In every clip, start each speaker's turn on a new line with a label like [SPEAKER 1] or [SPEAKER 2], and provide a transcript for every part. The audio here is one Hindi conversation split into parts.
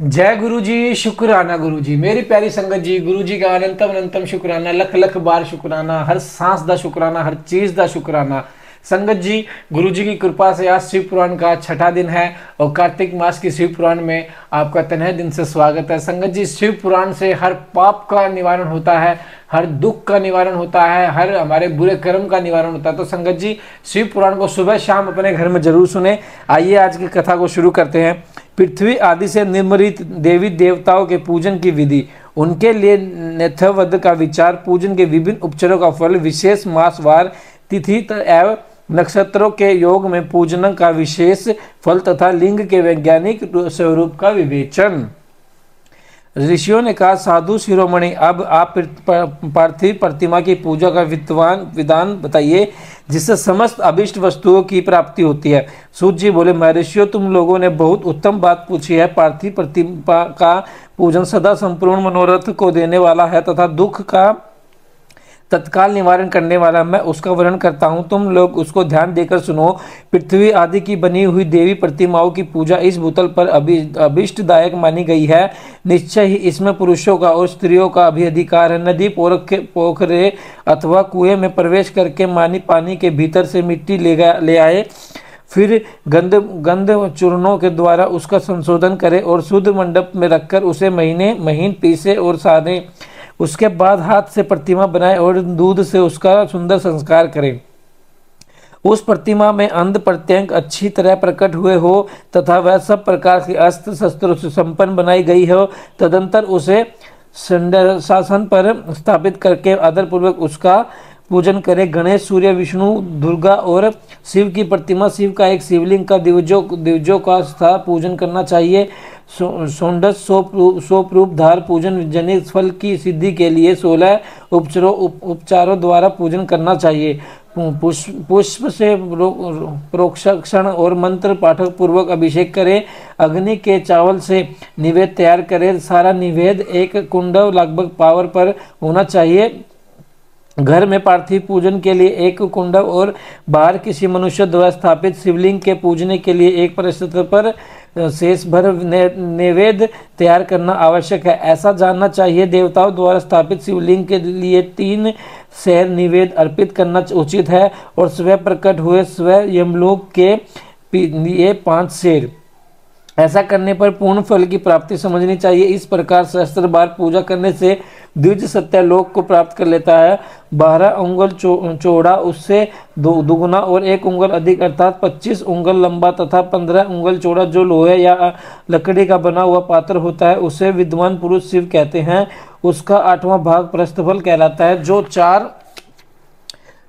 [SPEAKER 1] जय गुरु जी, शुक्राना गुरु जी। मेरी प्यारी संगत जी, गुरु जी का अनंतम अनंतम शुक्राना, लख लख बार शुक्राना, हर सांस दा शुक्राना, हर चीज दा शुक्राना। संगत जी, गुरु जी की कृपा से आज शिव पुराण का छठा दिन है और कार्तिक मास की शिव पुराण में आपका तहे दिन से स्वागत है। संगत जी, शिव पुराण से हर पाप का निवारण होता है, हर दुख का निवारण होता है, हर हमारे बुरे कर्म का निवारण होता है। तो संगत जी, शिव पुराण को सुबह शाम अपने घर में जरूर सुने। आइए आज की कथा को शुरू करते हैं। पृथ्वी आदि से निर्मित देवी देवताओं के पूजन की विधि, उनके लिए नेत्रवध का विचार, पूजन के विभिन्न उपचारों का फल, विशेष मासवार तिथि एवं नक्षत्रों के योग में पूजन का विशेष फल तथा लिंग के वैज्ञानिक स्वरूप का विवेचन। ऋषियों ने कहा, साधु शिरोमणि, अब आप पार्थिव प्रतिमा की पूजा का विधान बताइए जिससे समस्त अभिष्ट वस्तुओं की प्राप्ति होती है। सूत जी बोले, महर्षियों, तुम लोगों ने बहुत उत्तम बात पूछी है। पार्थिव प्रतिमा का पूजन सदा संपूर्ण मनोरथ को देने वाला है तथा दुख का तत्काल निवारण करने वाला। मैं उसका वर्णन करता हूँ, तुम लोग उसको ध्यान देकर सुनो। पृथ्वी आदि की बनी हुई देवी प्रतिमाओं की पूजा इस भूतल पर अभिष्टदायक मानी गई है। निश्चय ही इसमें पुरुषों का और स्त्रियों का भी अधिकार है। नदी, पोखरे अथवा कुएं में प्रवेश करके पानी के भीतर से मिट्टी ले आए, फिर गंध चूर्णों के द्वारा उसका संशोधन करें और शुद्ध मंडप में रखकर उसे महीन पीसे और साने। उसके बाद हाथ से प्रतिमा बनाए और दूध से उसका सुंदर संस्कार करें। उस प्रतिमा में अंध प्रत्यंग अच्छी तरह प्रकट हुए हो तथा वह सब प्रकार के अस्त्र शस्त्रों से संपन्न बनाई गई हो। तदंतर उसे शासन पर स्थापित करके आदरपूर्वक उसका पूजन करें। गणेश, सूर्य, विष्णु, दुर्गा और शिव की प्रतिमा, शिव का एक शिवलिंग का दिवजों का पूजन करना चाहिए। सोंडस सोप धार पूजन जनित फल की सिद्धि के लिए 16 उपचारों द्वारा पूजन करना चाहिए। पुष्प से प्रोक्षण और मंत्र पाठक पूर्वक अभिषेक करें। अग्नि के चावल से निवेद तैयार करें। सारा निवेद एक कुंडव लगभग पावर पर होना चाहिए। घर में पार्थिव पूजन के लिए एक कुंडव और बाहर किसी मनुष्य द्वारा स्थापित शिवलिंग के पूजने के लिए एक परिस्थिति पर शेष भर नैवेद्य तैयार करना आवश्यक है। ऐसा जानना चाहिए, देवताओं द्वारा स्थापित शिवलिंग के लिए 3 सेर निवेद्य अर्पित करना उचित है और स्वयं प्रकट हुए स्वयं यमलोक के लिए 5 सेर। ऐसा करने पर पूर्ण फल की प्राप्ति समझनी चाहिए। इस प्रकार सहस्त्र बार पूजा करने से द्विज सत्यलोक को प्राप्त कर लेता है। 12 उंगल चौड़ा, उससे दुगुना और 1 उंगल अधिक अर्थात 25 उंगल लंबा तथा 15 उंगल चौड़ा जो लोहे या लकड़ी का बना हुआ पात्र होता है उसे विद्वान पुरुष शिव कहते हैं। उसका 8वां भाग प्रस्थफल कहलाता है, जो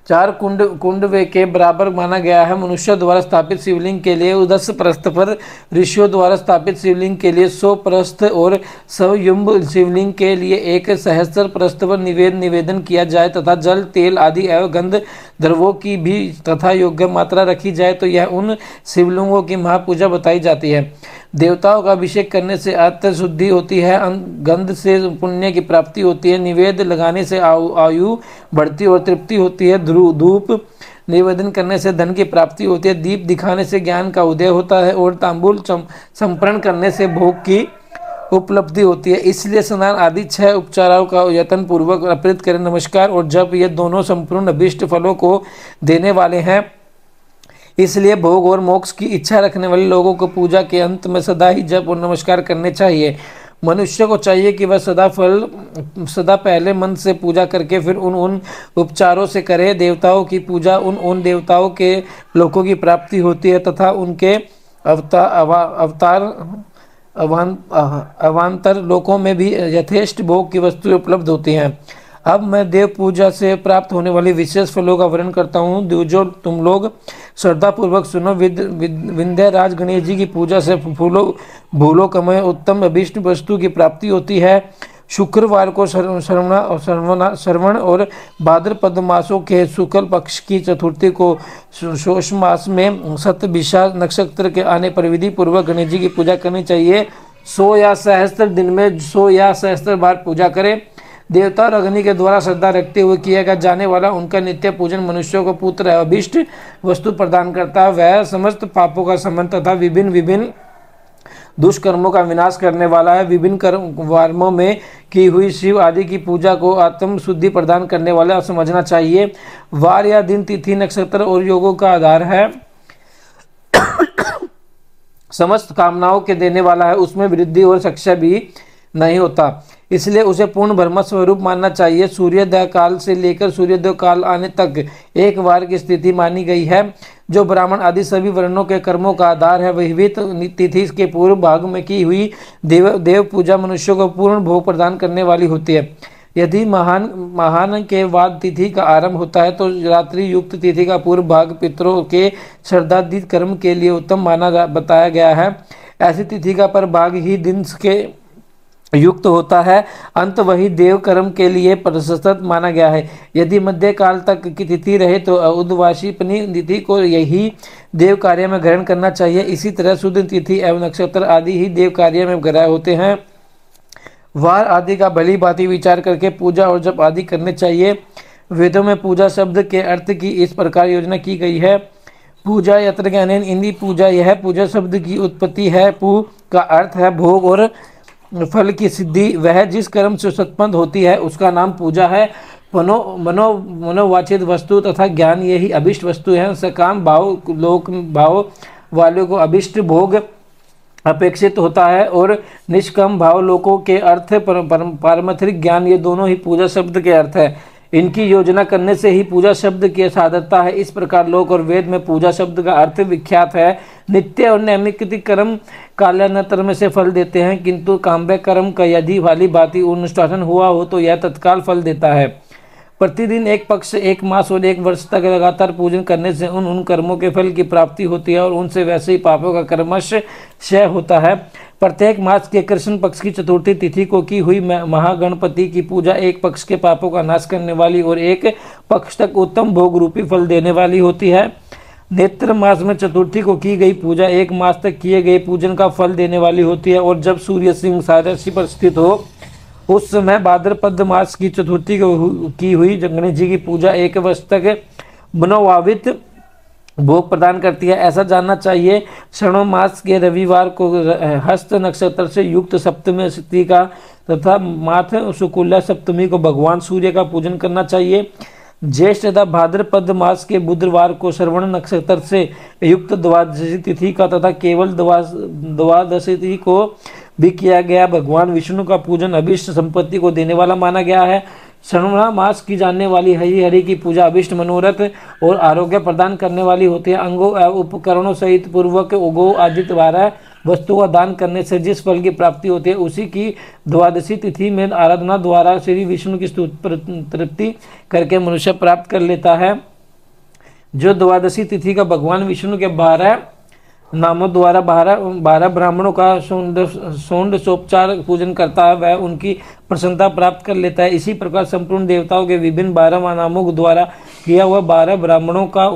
[SPEAKER 1] चार कुंड के बराबर माना गया है। मनुष्य द्वारा स्थापित शिवलिंग के लिए 10 प्रस्थ पर, ऋषियों द्वारा स्थापित शिवलिंग के लिए 100 प्रस्थ और सवयुंब शिवलिंग के लिए 1 सहस्त्र प्रस्थ पर निवेदन किया जाए तथा जल, तेल आदि एवं गंध द्रव्यों की भी तथा योग्य मात्रा रखी जाए तो यह उन शिवलिंगों की महापूजा बताई जाती है। देवताओं का अभिषेक करने से आत्म शुद्धि होती है, गंध से पुण्य की प्राप्ति होती है, निवेद्य लगाने से आयु बढ़ती और तृप्ति होती है, धूप निवेदन करने से धन की प्राप्ति होती है, दीप दिखाने से ज्ञान का उदय होता है और तांबूल संपन्न करने से भोग की उपलब्धि होती है। इसलिए स्नान आदि 6 उपचारों का यत्न पूर्वक अर्पित करें। नमस्कार और जब ये दोनों संपूर्ण अभिष्ट फलों को देने वाले हैं, इसलिए भोग और मोक्ष की इच्छा रखने वाले लोगों को पूजा के अंत में सदा ही जप और नमस्कार करने चाहिए। मनुष्य को चाहिए कि वह सदा पहले मन से पूजा करके फिर उन उपचारों से करे। देवताओं की पूजा उन देवताओं के लोकों की प्राप्ति होती है तथा उनके अवान्तर लोकों में भी यथेष्ट भोग की वस्तुएं उपलब्ध होती हैं। अब मैं देव पूजा से प्राप्त होने वाली विशेष फलों का वर्णन करता हूँ, जो तुम लोग श्रद्धा पूर्वक सुनो। विंध्यराज गणेश जी की पूजा से भूलों कमय उत्तम अभीष्ट वस्तु की प्राप्ति होती है। शुक्रवार को श्रवण और भाद्रपद मासों के शुक्ल पक्ष की चतुर्थी को शोष मास में सतभिषा नक्षत्र के आने पर विधि पूर्वक गणेश जी की पूजा करनी चाहिए। 100 या सहस्त्र दिन में 100 या सहस्त्र बार पूजा करें। देवता और अग्नि के द्वारा श्रद्धा रखते हुए किया जाने वाला उनका नित्य पूजन मनुष्यों को पुत्र अभिष्ट वस्तु प्रदान करता है। वह समस्त पापों का शमन तथा विभिन्न दुष्कर्मों का विनाश करने वाला है। विभिन्न कर्मों में की हुई शिव आदि की पूजा को आत्म शुद्धि प्रदान करने वाला समझना चाहिए। वार या दिन, तिथि, नक्षत्र और योगों का आधार है, समस्त कामनाओं के देने वाला है, उसमें वृद्धि और सक्रिय भी नहीं होता, इसलिए उसे पूर्ण ब्रह्म स्वरूप मानना चाहिए। सूर्योदय काल से लेकर सूर्योदय काल आने तक एक वार की स्थिति मानी गई है, जो ब्राह्मण आदि सभी वर्णों के कर्मों का आधार है। वही भी तिथि के पूर्व भाग में की हुई देव पूजा मनुष्यों को पूर्ण भोग प्रदान करने वाली होती है। यदि महान के बाद तिथि का आरंभ होता है तो रात्रि युक्त तिथि का पूर्व भाग पितरों के श्रद्धादि कर्म के लिए उत्तम बताया गया है। ऐसी तिथि का पर भाग ही दिन के युक्त होता है, अंत वही देव कर्म के लिए प्रशस्त माना गया है। यदि मध्य काल तक की तिथि रहे तो उद्वाशीपनी तिथि को यही देव कार्य में ग्रहण करना चाहिए। इसी तरह शुद्ध तिथि एवं नक्षत्र आदि ही देव कार्य में ग्रह होते हैं। वार आदि का भली भांति विचार करके पूजा और जप आदि करने चाहिए। वेदों में पूजा शब्द के अर्थ की इस प्रकार योजना की गई है। पूजा यत्र ज्ञानेन इंदी पूजा, यह पूजा शब्द की उत्पत्ति है। पू का अर्थ है भोग और फल की सिद्धि। वह जिस कर्म से उत्पन्न होती है उसका नाम पूजा है। मनोवाचित वस्तु तथा ज्ञान यही अभिष्ट वस्तु है। सकाम भाव लोक भाव वालों को अभिष्ट भोग अपेक्षित होता है और निष्काम भाव लोकों के अर्थ पारमार्थिक ज्ञान, ये दोनों ही पूजा शब्द के अर्थ है। इनकी योजना करने से ही पूजा शब्द की सार्थकता है। इस प्रकार लोक और वेद में पूजा शब्द का अर्थ विख्यात है। नित्य और नैमित्तिक कर्म कालांतर में से फल देते हैं, किंतु काम्य कर्म का यदि वाली भांति अनुष्ठान हुआ हो तो यह तत्काल फल देता है। प्रतिदिन एक पक्ष, एक मास और एक वर्ष तक लगातार पूजन करने से उन कर्मों के फल की प्राप्ति होती है और उनसे वैसे ही पापों का कर्मश क्षय होता है। प्रत्येक मास के कृष्ण पक्ष की चतुर्थी तिथि को की हुई महागणपति की पूजा एक पक्ष के पापों का नाश करने वाली और एक पक्ष तक उत्तम भोग रूपी फल देने वाली होती है। नेत्र मास में चतुर्थी को की गई पूजा एक मास तक किए गए पूजन का फल देने वाली होती है और जब सूर्य सिंह राशि पर स्थित हो उस समय भाद्रपद मास की चतुर्थी को की हुई गणेश जी की पूजा एक वर्ष तक मनोभावित भोग प्रदान करती है, ऐसा जानना चाहिए। श्रवण मास के रविवार को हस्त नक्षत्र से युक्त सप्तमी तिथि का तथा माथ शुक्ला सप्तमी को भगवान सूर्य का पूजन करना चाहिए। ज्येष्ठ तथा भाद्रपद मास के बुधवार को श्रवण नक्षत्र से युक्त द्वादशी तिथि का तथा केवल द्वादशी तिथि को भी किया गया भगवान विष्णु का पूजन अभिष्ट संपत्ति को देने वाला माना गया है। श्रवण मास की जानने वाली हरि हरि की पूजा अभिष्ट मनोरथ और आरोग्य प्रदान करने वाली होती है। अंगों एवं उपकरणों सहित पूर्वक उगो आदि द्वारा वस्तु का दान करने से जिस फल की प्राप्ति होती है उसी की द्वादशी तिथि में आराधना द्वारा श्री विष्णु की तृप्ति करके मनुष्य प्राप्त कर लेता है। जो द्वादशी तिथि का भगवान विष्णु के 12 नामों द्वारा 12 ब्राह्मणों का षोडशोपचार पूजन करता है वह उनकी प्रसन्नता प्राप्त कर लेता है। इसी प्रकार संपूर्ण देवताओं के विभिन्न 12 नामों द्वारा किया हुआ 12 ब्राह्मणों का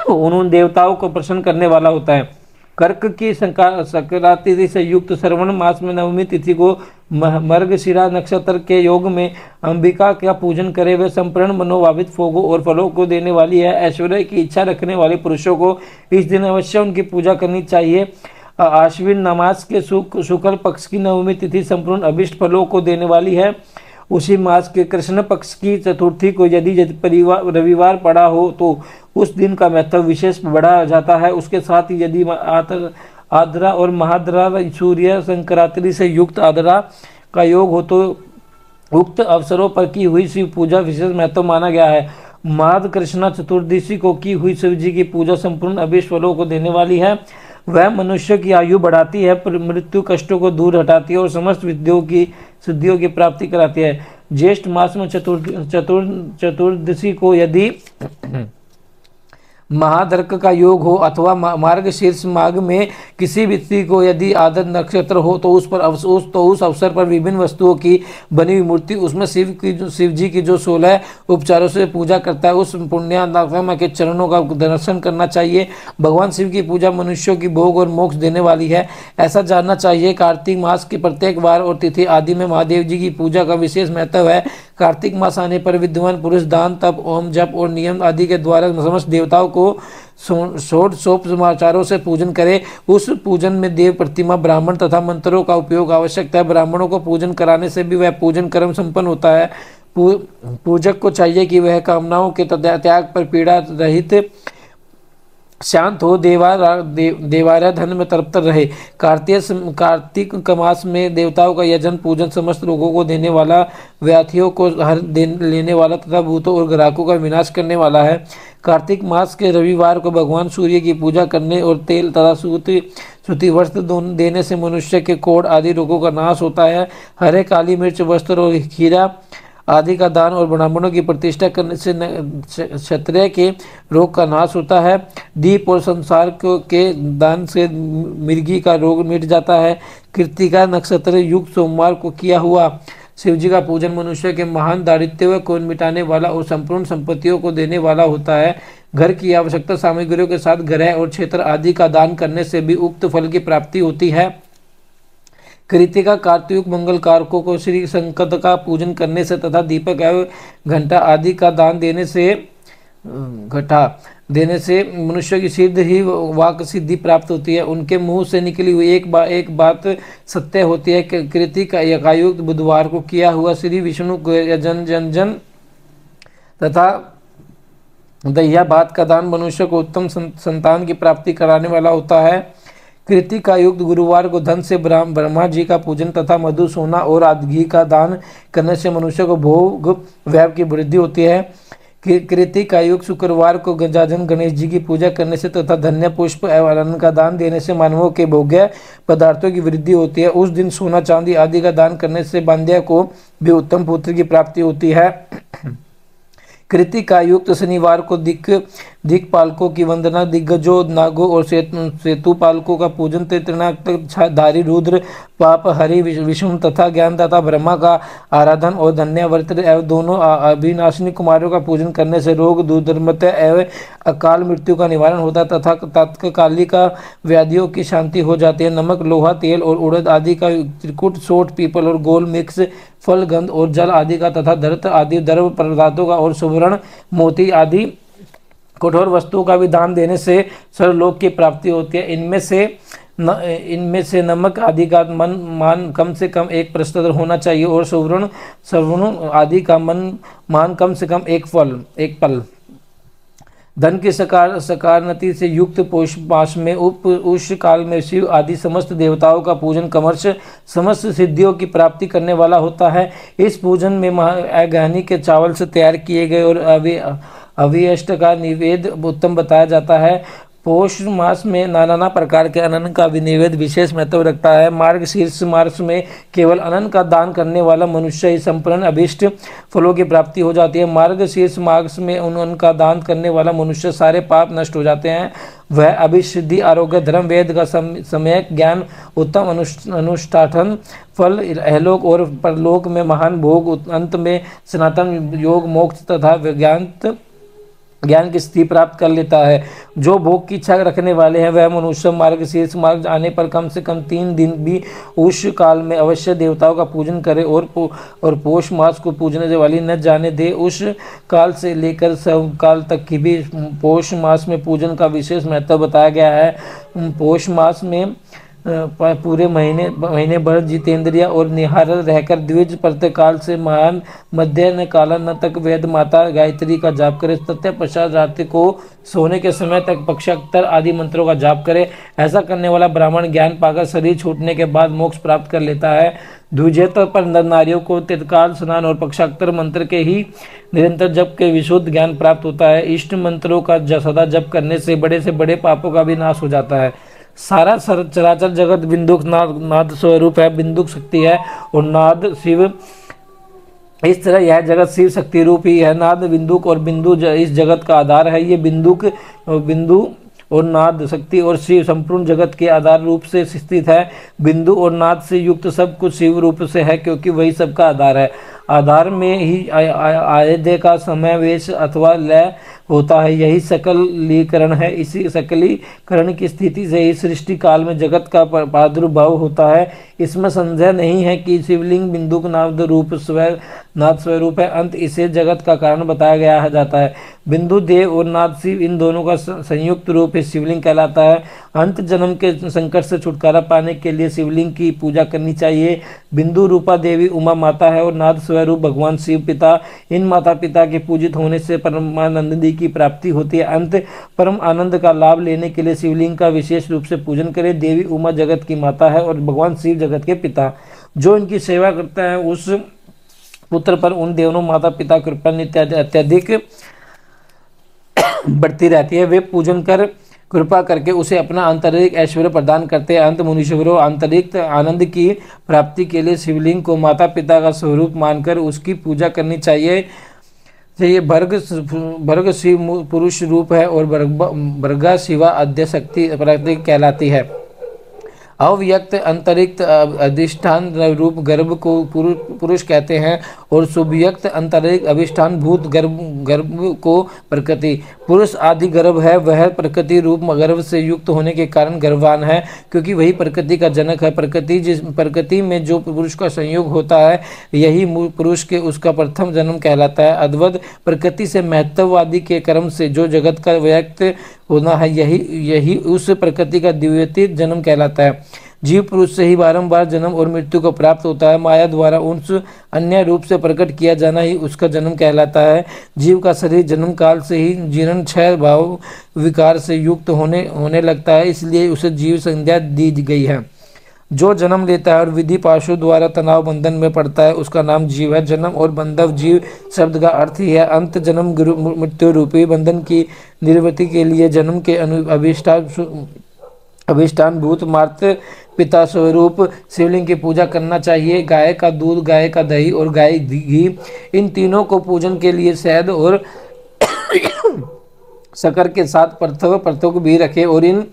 [SPEAKER 1] उन देवताओं को प्रसन्न करने वाला होता है। कर्क की संक्रांति तिथि से युक्त श्रवण मास में नवमी तिथि को मर्गशिरा नक्षत्र के योग में अंबिका का पूजन करे वे संपूर्ण मनोभावित भोगों और फलों को देने वाली है। ऐश्वर्य की इच्छा रखने वाले पुरुषों को इस दिन अवश्य उनकी पूजा करनी चाहिए। आश्विन नमास के शुक्ल पक्ष की नवमी तिथि संपूर्ण अभिष्ट फलों को देने वाली है। उसी मास के कृष्ण पक्ष की चतुर्थी को यदि रविवार पड़ा हो तो उस दिन का महत्व विशेष बढ़ा जाता है। उसके साथ ही यदि आद्रा और महाद्रा सूर्य संक्रांति से युक्त आद्रा का योग हो तो उक्त अवसरों पर की हुई शिव पूजा विशेष महत्व माना गया है। माघ कृष्णा चतुर्दशी को की हुई शिव जी की पूजा संपूर्ण अभिष्ट फलों को देने वाली है। वह मनुष्य की आयु बढ़ाती है, मृत्यु कष्टों को दूर हटाती है और समस्त विद्यों की सिद्धियों की प्राप्ति कराती है। ज्येष्ठ मास में चतुर्दशी को यदि महादर्क का योग हो अथवा मार्ग शीर्ष मार्ग में किसी व्यक्ति को यदि आदर नक्षत्र हो तो उस अवसर पर विभिन्न वस्तुओं की बनी हुई मूर्ति उसमें शिव जी की जो 16 उपचारों से पूजा करता है उस पुण्यात्मा के चरणों का दर्शन करना चाहिए। भगवान शिव की पूजा मनुष्यों की भोग और मोक्ष देने वाली है, ऐसा जानना चाहिए। कार्तिक मास के प्रत्येक वार और तिथि आदि में महादेव जी की पूजा का विशेष महत्व है। कार्तिक मास आने पर विद्वान पुरुष दान, तप, ओम, जप और नियम आदि के द्वारा समस्त देवताओं को षोडशोपचारों से पूजन करे। उस पूजन में देव प्रतिमा, ब्राह्मण तथा मंत्रों का उपयोग आवश्यक है। ब्राह्मणों को पूजन कराने से भी वह पूजन कर्म संपन्न होता है। पूजक को चाहिए कि वह कामनाओं के त्याग पर पीड़ा रहित शांत हो, देवाराधन में तत्पर रहे। कार्तिक मास में देवताओं का यजन पूजन समस्त रोगों को देने वाला, व्याधियों को हर लेने वाला तथा भूतों और ग्राहकों का विनाश करने वाला है। कार्तिक मास के रविवार को भगवान सूर्य की पूजा करने और तेल तथा सूती वस्त्र देने से मनुष्य के कोढ़ आदि रोगों का नाश होता है। हरे, काली मिर्च, वस्त्र और खीरा आदि का दान और ब्राह्मणों की प्रतिष्ठा करने से क्षत्रिय के रोग का नाश होता है। दीप और संसार के दान से मिर्गी का रोग मिट जाता है। कृत्तिका नक्षत्र युक्त सोमवार को किया हुआ शिवजी का पूजन मनुष्य के महान दारिद्र्य को मिटाने वाला और संपूर्ण संपत्तियों को देने वाला होता है। घर की आवश्यकता सामग्रियों के साथ ग्रह और क्षेत्र आदि का दान करने से भी उक्त फल की प्राप्ति होती है। कृतिका कार्तिक मंगल कारकों को श्री संकट का पूजन करने से तथा दीपक एवं घंटा आदि का दान देने से मनुष्य की सिद्ध ही वाक सिद्धि प्राप्त होती है। उनके मुंह से निकली हुई एक बात सत्य होती है। कृतिका एकायुक्त बुधवार को किया हुआ श्री विष्णु जन तथा दह्या भात का दान मनुष्य को उत्तम संतान की प्राप्ति कराने वाला होता है। कृतिका युक्त गुरुवार को धन से ब्रह्मा जी का पूजन तथा मधु, सोना और आदि घी का दान करने से मनुष्य को भोग वैभ की वृद्धि होती है। कृतिका युक्त शुक्रवार को गजानन गणेश जी की पूजा करने से तथा धन्य पुष्प एवं अन्न का दान देने से मानवों के भोग्य पदार्थों की वृद्धि होती है। उस दिन सोना चांदी आदि का दान करने से बांध्या को भी उत्तम पुत्र की प्राप्ति होती है। कृतिका युक्त शनिवार को दिक्पालकों की वंदना, दिग्गजों, नागों और सेतुपालकों का पूजन, त्रिनाधारी रुद्र, पाप हरि विष्णु तथा ज्ञानदाता ब्रह्मा का आराधन और धन्यव्रत एवं दोनों अविनाशिनी कुमारों का पूजन करने से रोग, दुर्धर्मता एवं अकाल मृत्यु का निवारण होता है तथा तात्कालिक व्याधियों की शांति हो जाती है। नमक, लोहा, तेल और उड़द आदि का त्रिकुट, सोट, पीपल और गोल मिक्स, फल, गंध और जल आदि का तथा धरत आदि द्रव्य पदार्थों का और सुवर्ण, मोती आदि कठोर वस्तुओं का भी दान देने से सर्वलोक की प्राप्ति होती है। इनमें से नमक आदि का मान कम से कम 1 प्रतिशत होना चाहिए और सुवर्ण आदि का मान कम से कम एक पल। धन की सकारनति से युक्त पौष मास में उस काल में शिव आदि समस्त देवताओं का पूजन कमर्ष समस्त सिद्धियों की प्राप्ति करने वाला होता है। इस पूजन में अगहनी के चावल से तैयार किए गए और अभिष्ट का निवेद उत्तम बताया जाता है। पौष मास में नाना प्रकार के अन्न का निवेद विशेष महत्व रखता है। मार्गशीर्ष मास में केवल अन्न का दान करने वाला मनुष्य ही संपूर्ण अभिष्ट फलों की प्राप्ति हो जाती है। मार्गशीर्ष मास में अन्न का दान करने वाला मनुष्य सारे पाप नष्ट हो जाते हैं। वह अभिसिद्धि, आरोग्य, धर्म, वेद का सम्यक ज्ञान, उत्तम अनुष्ठान, फल, इहलोक और परलोक में महान भोग, अंत में सनातन योग, मोक्ष तथा ज्ञान की स्थिति प्राप्त कर लेता है। जो भोग की इच्छा रखने वाले हैं वह मनुष्य मार्गशीर्ष मार्ग आने पर कम से कम 3 दिन भी उस काल में अवश्य देवताओं का पूजन करे और पौष मास को पूजने वाली न जाने दे। उस काल से लेकर सब काल तक की भी पौष मास में पूजन का विशेष महत्व बताया गया है। पौष मास में पूरे महीने भर जितेंद्रिय और निहार रहकर द्विज प्रत्यकाल से महान मध्याह्न कालन तक वेद माता गायत्री का जाप करे। तत्पश्चात रात्रि को सोने के समय तक पक्षाक्षर आदि मंत्रों का जाप करे। ऐसा करने वाला ब्राह्मण ज्ञान पाकर शरीर छूटने के बाद मोक्ष प्राप्त कर लेता है। द्विजेतर पर नारियों को तत्काल स्नान और पक्षाक्षर मंत्र के ही निरंतर जप के विशुद्ध ज्ञान प्राप्त होता है। इष्ट मंत्रों का सदा जप करने से बड़े पापों का भी नाश हो जाता है। सारा चराचर जगत बिंदुक नाद स्वरूप है, बिंदुक शक्ति है और नाद शिव। इस तरह यह जगत शिव शक्ति रूप ही है। नाद, बिंदुक और बिंदु इस जगत का आधार है। ये बिंदु और नाद शक्ति और शिव संपूर्ण जगत के आधार रूप से स्थित है। बिंदु और नाद से युक्त सब कुछ शिव रूप से है क्योंकि वही सबका आधार है। आधार में ही आयद्य का समावेश अथवा लय होता है। यही सकलीकरण है। इसी सकलीकरण की स्थिति से ही सृष्टि काल में जगत का प्रादुर्भाव होता है। इसमें संदेह नहीं है कि शिवलिंग बिंदुक नाद रूप स्वयं नाद स्वरूप है। अंत इसे जगत का कारण बताया गया जाता है। बिंदु देव और नाद शिव, इन दोनों का संयुक्त रूप शिवलिंग कहलाता है। अंत जन्म के संकट से छुटकारा पाने के लिए शिवलिंग की पूजा करनी चाहिए। बिंदु रूपा देवी उमा माता है और नाद स्वरूप भगवान शिव पिता। इन माता पिता के पूजित होने से परमानंदी की प्राप्ति होती है। अंत परम आनंद का लाभ लेने के लिए शिवलिंग का विशेष रूप से पूजन करें। देवी उमा जगत की माता है और भगवान शिव जगत के पिता। जो इनकी सेवा करता है उस पुत्र पर उन दोनों माता पिता कृपा नित्य अत्यधिक बढ़ती रहती है। वे पूजन कर कृपा करके उसे अपना आंतरिक ऐश्वर्य प्रदान करते हैं। अंत मुनीश्वरों, आंतरिक आनंद की प्राप्ति के लिए शिवलिंग को माता पिता का स्वरूप मानकर उसकी पूजा करनी चाहिए। ये भर्ग शिव पुरुष रूप है और भर्गा शिवा आद्य शक्ति प्रकृति कहलाती है। अव्यक्त अंतरिक्त अधिष्ठान रूप गर्भ को पुरुष कहते हैं और सुव्यक्त अंतरिक्त अभिष्ठान भूत गर्भ को प्रकृति। पुरुष आदि गर्भ है, वह प्रकृति रूप गर्भ से युक्त होने के कारण गर्भवान है, क्योंकि वही प्रकृति का जनक है। प्रकृति में जो पुरुष का संयोग होता है, यही पुरुष के उसका प्रथम जन्म कहलाता है। अद्वैत प्रकृति से महत्ववादी के कर्म से जो जगत का व्यक्त होना है, यही उस प्रकृति का द्वितीय जन्म कहलाता है। जीव पुरुष से ही बारंबार जन्म और मृत्यु को प्राप्त होता है। माया द्वारा उस अन्य रूप से प्रकट किया जाना ही उसका जन्म कहलाता है। जीव का शरीर जन्म काल से ही जीर्ण क्षय भाव विकार से युक्त होने लगता है, इसलिए उसे जीव संज्ञा दी गई है। जो जन्म लेता है और विधि पाशु द्वारा तनाव बंधन में पड़ता है, उसका नाम जीव है। जन्म और बंधव जीव शब्द का अर्थ ही है अंत जन्म मृत्यु रूपी बंधन की निवृत्ति के लिए जन्म के अभिष्टान भूत मात पिता स्वरूप शिवलिंग की पूजा करना चाहिए। गाय का दूध, गाय का दही और गाय घी, इन तीनों को पूजन के लिए शहद और शक्कर के साथ पृथक भी रखे और इन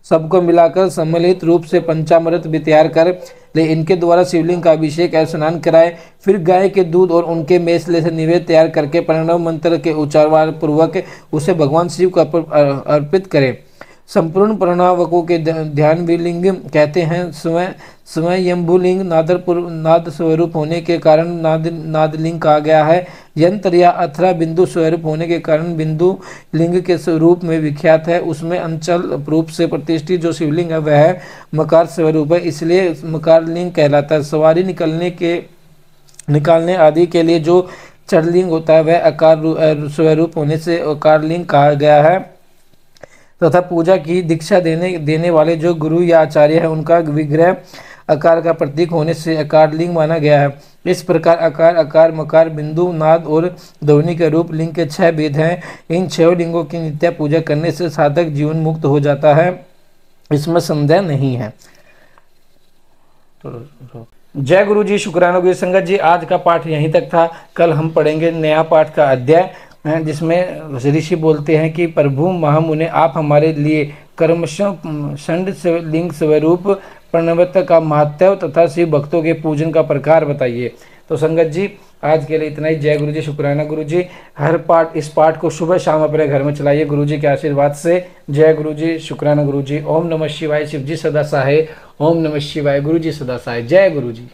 [SPEAKER 1] सबको मिलाकर सम्मिलित रूप से पंचामृत भी तैयार कर ले। इनके द्वारा शिवलिंग का अभिषेक और स्नान कराए। फिर गाय के दूध और उनके मेसले से निवेद तैयार करके प्रणव मंत्र के उच्चारण पूर्वक उसे भगवान शिव को अर्पित करें। संपूर्ण प्रणवकों के ध्यान भी लिंग कहते हैं। स्वयंभूलिंग नाद स्वरूप होने के कारण नादलिंग कहा गया है। यंत्र या अथरा बिंदु स्वरूप होने के कारण बिंदु लिंग के स्वरूप में विख्यात है। उसमें अंचल रूप से प्रतिष्ठित जो शिवलिंग है वह मकार स्वरूप है, इसलिए मकार लिंग कहलाता है। सवारी निकालने आदि के लिए जो चरलिंग होता है वह आकार स्वरूप होने से आकार लिंग कहा गया है। तथा पूजा की दीक्षा देने वाले जो गुरु या आचार्य है, उनका विग्रह आकार का प्रतीक होने से आकार लिंग माना गया है। इस प्रकार आकार मकार बिंदु नाद और ध्वनि के रूप लिंग के 6 भेद हैं। इन 6 लिंगों की नित्य पूजा करने से साधक जीवन मुक्त हो जाता है, इसमें संदेह नहीं है। जय गुरु जी, शुक्राना गुरु संगत जी। आज का पाठ यहीं तक था। कल हम पढ़ेंगे नया पाठ का अध्याय, जिसमें ऋषि बोलते हैं कि प्रभु महामुने आप हमारे लिए कर्मशंड लिंग स्वरूप प्रणवत का महत्व तथा शिव भक्तों के पूजन का प्रकार बताइए। तो संगत जी आज के लिए इतना ही। जय गुरु जी, शुक्राना गुरु जी। इस पाठ को सुबह शाम अपने घर में चलाइए गुरु जी के आशीर्वाद से। जय गुरु जी, शुक्राना गुरु जी। ओम नमः शिवाय। शिव जी सदा सहाय। ओम नमः शिवाय। गुरु जी सदा सहाय। जय गुरु जी।